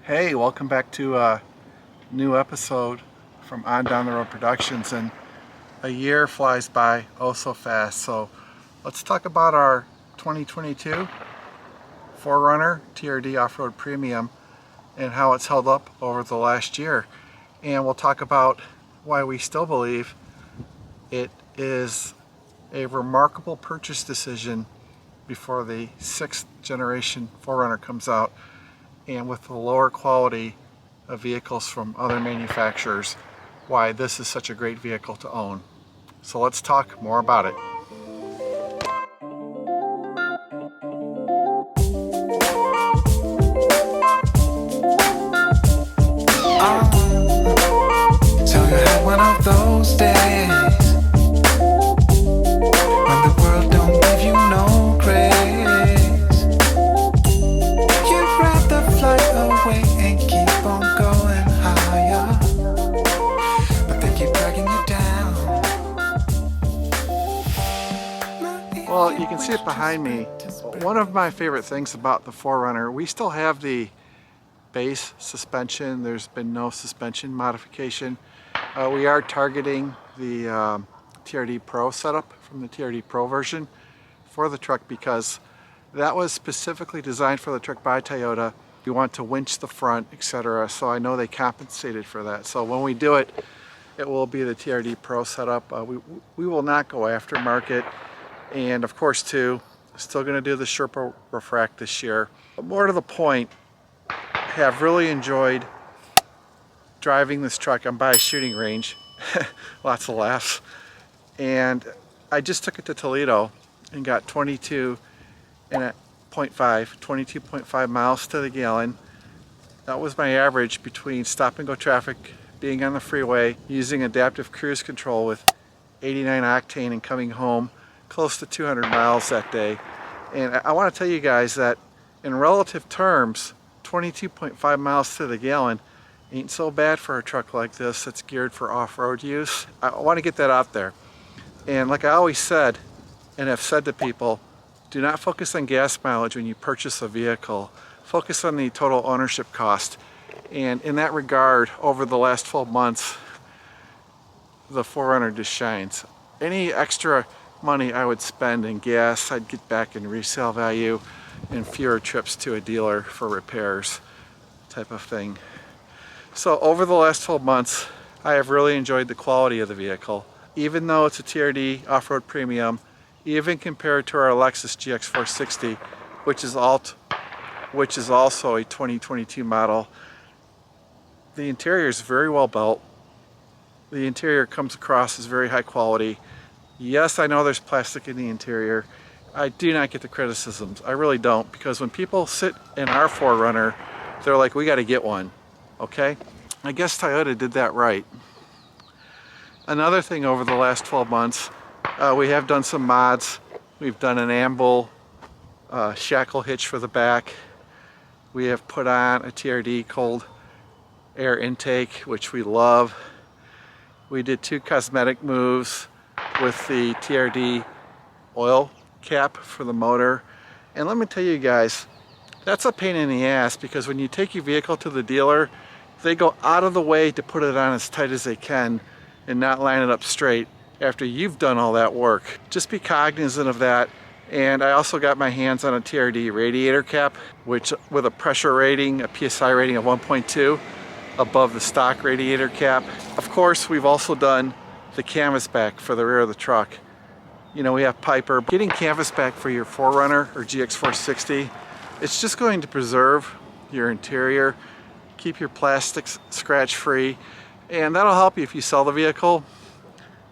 Hey, welcome back to a new episode from On Down the Road Productions, and a year flies by oh so fast. So let's talk about our 2022 4Runner TRD Off Road Premium and how it's held up over the last year. And we'll talk about why we still believe it is a remarkable purchase decision before the 6th generation 4Runner comes out, and with the lower quality of vehicles from other manufacturers, why this is such a great vehicle to own. So let's talk more about it. So you had one of those days when the world don't give you no grace. You'd rather fly away and keep on going higher, but they keep dragging you down. Well, you can see it behind me. One of my favorite things about the 4Runner, we still have the base suspension. There's been no suspension modification. We are targeting the TRD Pro setup from the TRD Pro version for the truck because that was specifically designed for the truck by Toyota. You want to winch the front, etc. So I know they compensated for that. So when we do it, it will be the TRD Pro setup. We will not go aftermarket. And of course too, still going to do the Sherpa Refract this year. But more to the point, have really enjoyed driving this truck. I'm by a shooting range, lots of laughs, and I just took it to Toledo and got 22.5 miles to the gallon. That was my average between stop and go traffic, being on the freeway, using adaptive cruise control with 89 octane, and coming home close to 200 miles that day. And I want to tell you guys that in relative terms, 22.5 miles to the gallon ain't so bad for a truck like this that's geared for off-road use. I want to get that out there. And like I always said, and have said to people, do not focus on gas mileage when you purchase a vehicle. Focus on the total ownership cost. And in that regard, over the last 12 months, the 4Runner just shines. Any extra money I would spend in gas, I'd get back in resale value and fewer trips to a dealer for repairs type of thing. So over the last 12 months, I have really enjoyed the quality of the vehicle. Even though it's a TRD Off Road Premium, even compared to our Lexus GX460, which is also a 2022 model, the interior is very well built. The interior comes across as very high quality. Yes, I know there's plastic in the interior. I do not get the criticisms. I really don't, because when people sit in our 4Runner, they're like, we got to get one, okay? I guess Toyota did that right. Another thing over the last 12 months, we have done some mods. We've done an amble shackle hitch for the back. We have put on a TRD cold air intake, which we love. We did 2 cosmetic moves with the TRD oil cap for the motor. And let me tell you guys, that's a pain in the ass, because when you take your vehicle to the dealer, they go out of the way to put it on as tight as they can and not line it up straight after you've done all that work. Just be cognizant of that. And I also got my hands on a TRD radiator cap, which with a pressure rating, a PSI rating of 1.2 above the stock radiator cap. Of course, we've also done the canvas back for the rear of the truck. You know, we have Piper. Getting canvas back for your 4Runner or GX460, it's just going to preserve your interior, keep your plastics scratch free, and that'll help you if you sell the vehicle,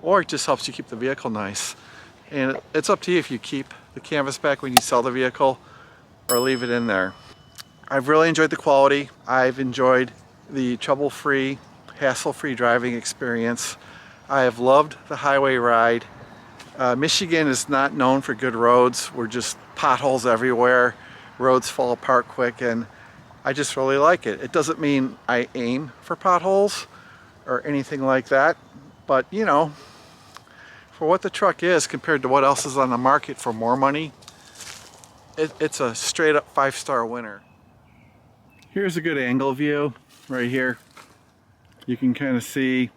or it just helps you keep the vehicle nice. And it's up to you if you keep the canvas back when you sell the vehicle or leave it in there. I've really enjoyed the quality. I've enjoyed the trouble-free, hassle-free driving experience. I have loved the highway ride. Michigan is not known for good roads. We're just potholes everywhere. Roads fall apart quick, and I just really like it. It doesn't mean I aim for potholes or anything like that, but you know, for what the truck is compared to what else is on the market for more money, it's a straight up 5-star winner. Here's a good angle view right here. You can kind of see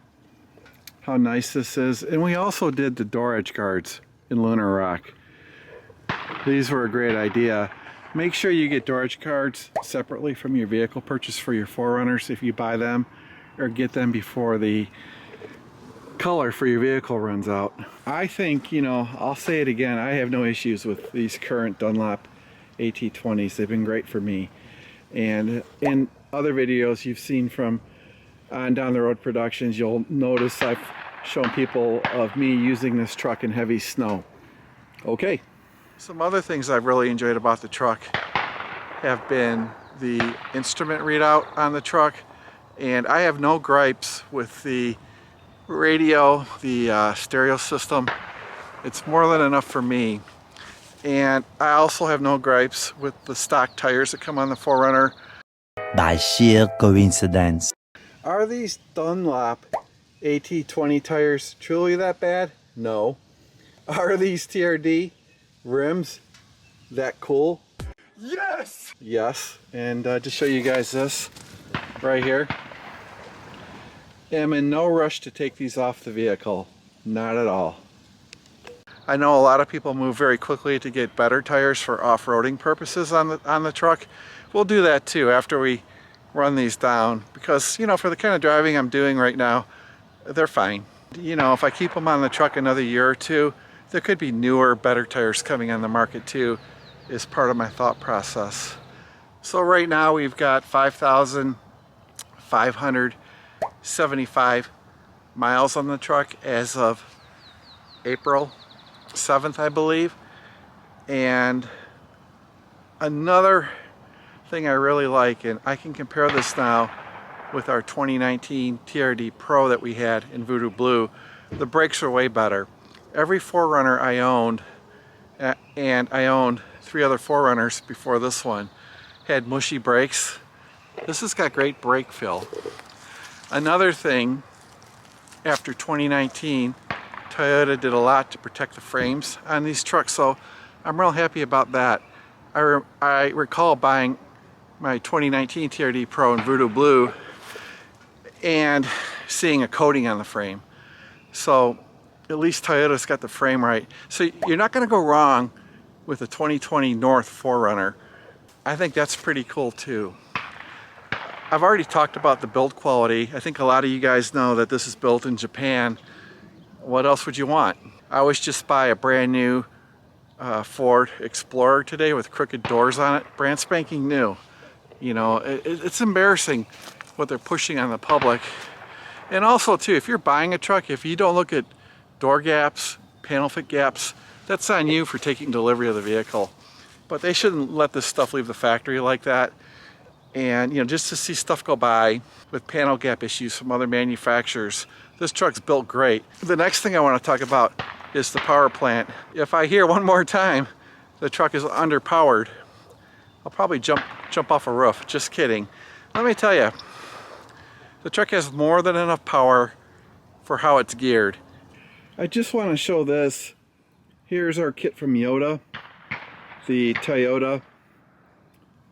how nice this is. And we also did the door edge guards in Lunar Rock. These were a great idea. Make sure you get door edge guards separately from your vehicle purchase for your 4Runners if you buy them, or get them before the color for your vehicle runs out. I think, you know, I'll say it again, I have no issues with these current Dunlop AT20s. They've been great for me. And in other videos you've seen from on Down the Road Productions, you'll notice I've shown people of me using this truck in heavy snow. Okay. Some other things I've really enjoyed about the truck have been the instrument readout on the truck, and I have no gripes with the radio, the stereo system. It's more than enough for me. And I also have no gripes with the stock tires that come on the 4Runner. By sheer coincidence. Are these Dunlop AT20 tires truly that bad? No. Are these TRD rims that cool? Yes! Yes, and to show you guys this right here. I'm in no rush to take these off the vehicle. Not at all. I know a lot of people move very quickly to get better tires for off-roading purposes on the truck. We'll do that too after we run these down, because, you know, for the kind of driving I'm doing right now, they're fine. You know, if I keep them on the truck another year or two, there could be newer, better tires coming on the market too, is part of my thought process. So right now we've got 5,575 miles on the truck as of April 7th, I believe. And another thing I really like, and I can compare this now with our 2019 TRD Pro that we had in Voodoo Blue, the brakes are way better. Every 4Runner I owned, and I owned 3 other 4Runners before this one, had mushy brakes. This has got great brake fill. Another thing, after 2019, Toyota did a lot to protect the frames on these trucks, so I'm real happy about that. I recall buying my 2019 TRD Pro in Voodoo Blue and seeing a coating on the frame. So at least Toyota's got the frame right. So you're not going to go wrong with the 2020 North 4Runner. I think that's pretty cool too. I've already talked about the build quality. I think a lot of you guys know that this is built in Japan. What else would you want? I was just buy a brand new Ford Explorer today with crooked doors on it, brand spanking new. You know, it's embarrassing what they're pushing on the public. And also too, if you're buying a truck, if you don't look at door gaps, panel fit gaps, that's on you for taking delivery of the vehicle. But they shouldn't let this stuff leave the factory like that. And, you know, just to see stuff go by with panel gap issues from other manufacturers, this truck's built great. The next thing I want to talk about is the power plant. If I hear one more time the truck is underpowered, I'll probably jump off a roof. Just kidding. Let me tell you, the truck has more than enough power for how it's geared. I just want to show this. Here's our kit from Yoda, the Toyota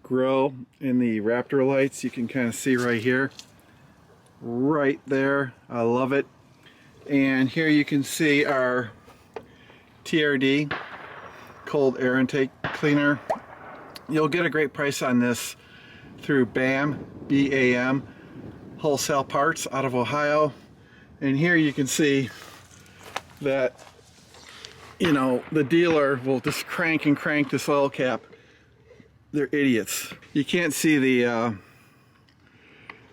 grill and the Raptor lights. You can kind of see right here, right there. I love it. And here you can see our TRD cold air intake cleaner. You'll get a great price on this through BAM, B-A-M, wholesale parts out of Ohio. And here you can see that, you know, the dealer will just crank and crank this oil cap. They're idiots. You can't see the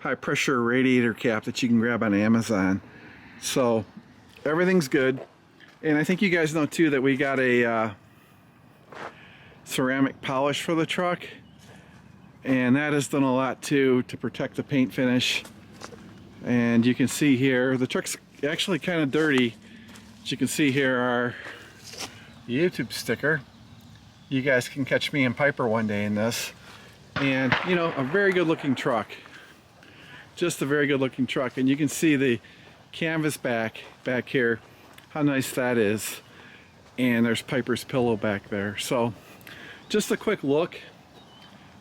high pressure radiator cap that you can grab on Amazon. So everything's good. And I think you guys know too that we got a ceramic polish for the truck, and that has done a lot too to protect the paint finish. And you can see here the truck's actually kind of dirty. As you can see here, our YouTube sticker. You guys can catch me and Piper one day in this. And, you know, a very good looking truck. Just a very good looking truck. And you can see the canvas back here, how nice that is. And there's Piper's pillow back there. So just a quick look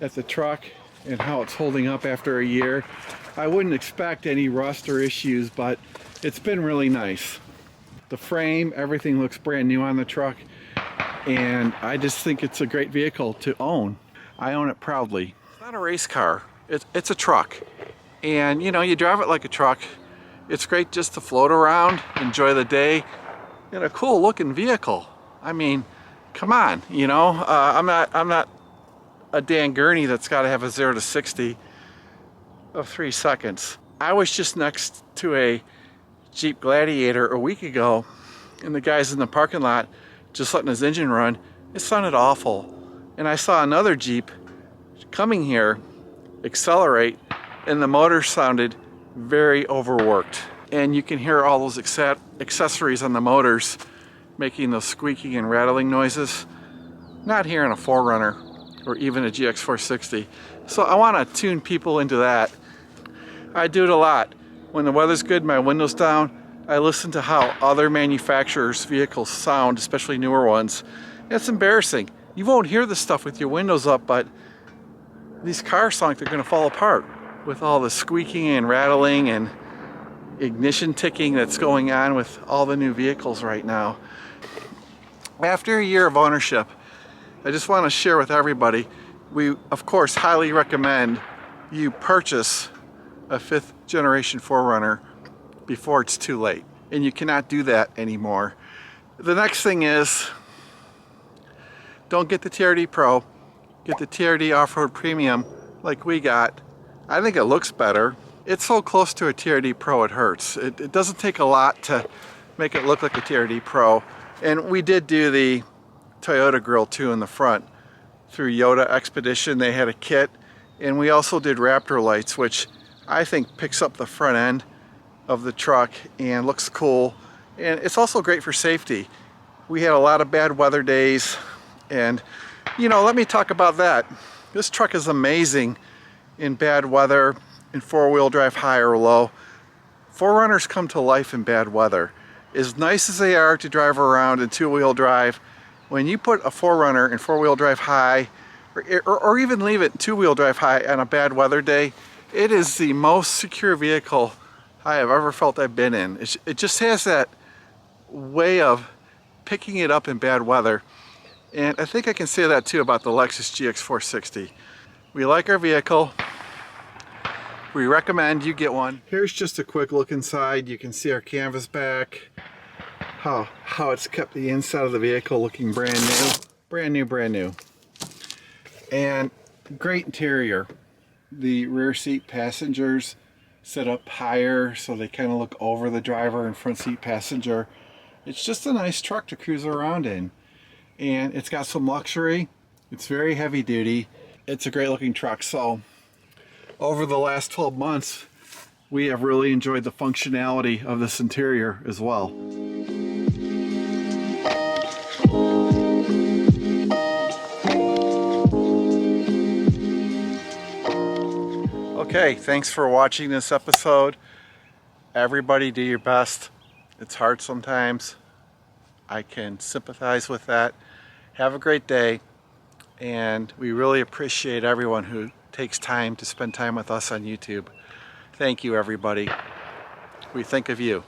at the truck. and how it's holding up after a year. I wouldn't expect any rust or issues, but it's been really nice. The frame, everything looks brand new on the truck, and I just think it's a great vehicle to own. I own it proudly. It's not a race car, it's a truck. And you know, you drive it like a truck. It's great just to float around, enjoy the day, in a cool looking vehicle. I mean, come on, you know, I'm not a Dan Gurney that's got to have a 0 to 60 of 3 seconds. I was just next to a Jeep Gladiator a week ago, and the guy's in the parking lot just letting his engine run. It sounded awful. And I saw another Jeep coming here accelerate, and the motor sounded very overworked. And you can hear all those accessories on the motors making those squeaking and rattling noises. Not here in a 4Runner or even a GX460. So I want to tune people into that. I do it a lot. When the weather's good, my window's down, I listen to how other manufacturers' vehicles sound, especially newer ones. It's embarrassing. You won't hear this stuff with your windows up, but these cars sound like they're going to fall apart with all the squeaking and rattling and ignition ticking that's going on with all the new vehicles right now. After a year of ownership, I just want to share with everybody, we of course highly recommend you purchase a 5th generation 4Runner before it's too late, and you cannot do that anymore. The next thing is, don't get the TRD Pro, get the TRD Off Road Premium like we got. I think it looks better. It's so close to a TRD Pro it hurts. It doesn't take a lot to make it look like a TRD Pro. And we did do the Toyota grill too in the front through Yoda Expedition. They had a kit, and we also did Raptor lights, which I think picks up the front end of the truck and looks cool. And it's also great for safety. We had a lot of bad weather days, and you know, let me talk about that. This truck is amazing in bad weather, in 4-wheel drive high or low. 4Runners come to life in bad weather. As nice as they are to drive around in 2-wheel drive, when you put a 4Runner in 4-wheel drive high, or even leave it 2-wheel drive high on a bad weather day, it is the most secure vehicle I have ever felt I've been in. It just has that way of picking it up in bad weather. And I think I can say that too about the Lexus GX460. We like our vehicle. We recommend you get one. Here's just a quick look inside. You can see our canvas back, how it's kept the inside of the vehicle looking brand new. And great interior. The rear seat passengers set up higher so they kind of look over the driver and front seat passenger. It's just a nice truck to cruise around in. And it's got some luxury. It's very heavy duty. It's a great looking truck. So over the last 12 months, we have really enjoyed the functionality of this interior as well. Okay, thanks for watching this episode. Everybody do your best. It's hard sometimes. I can sympathize with that. Have a great day, and we really appreciate everyone who takes time to spend time with us on YouTube. Thank you, everybody. We think of you.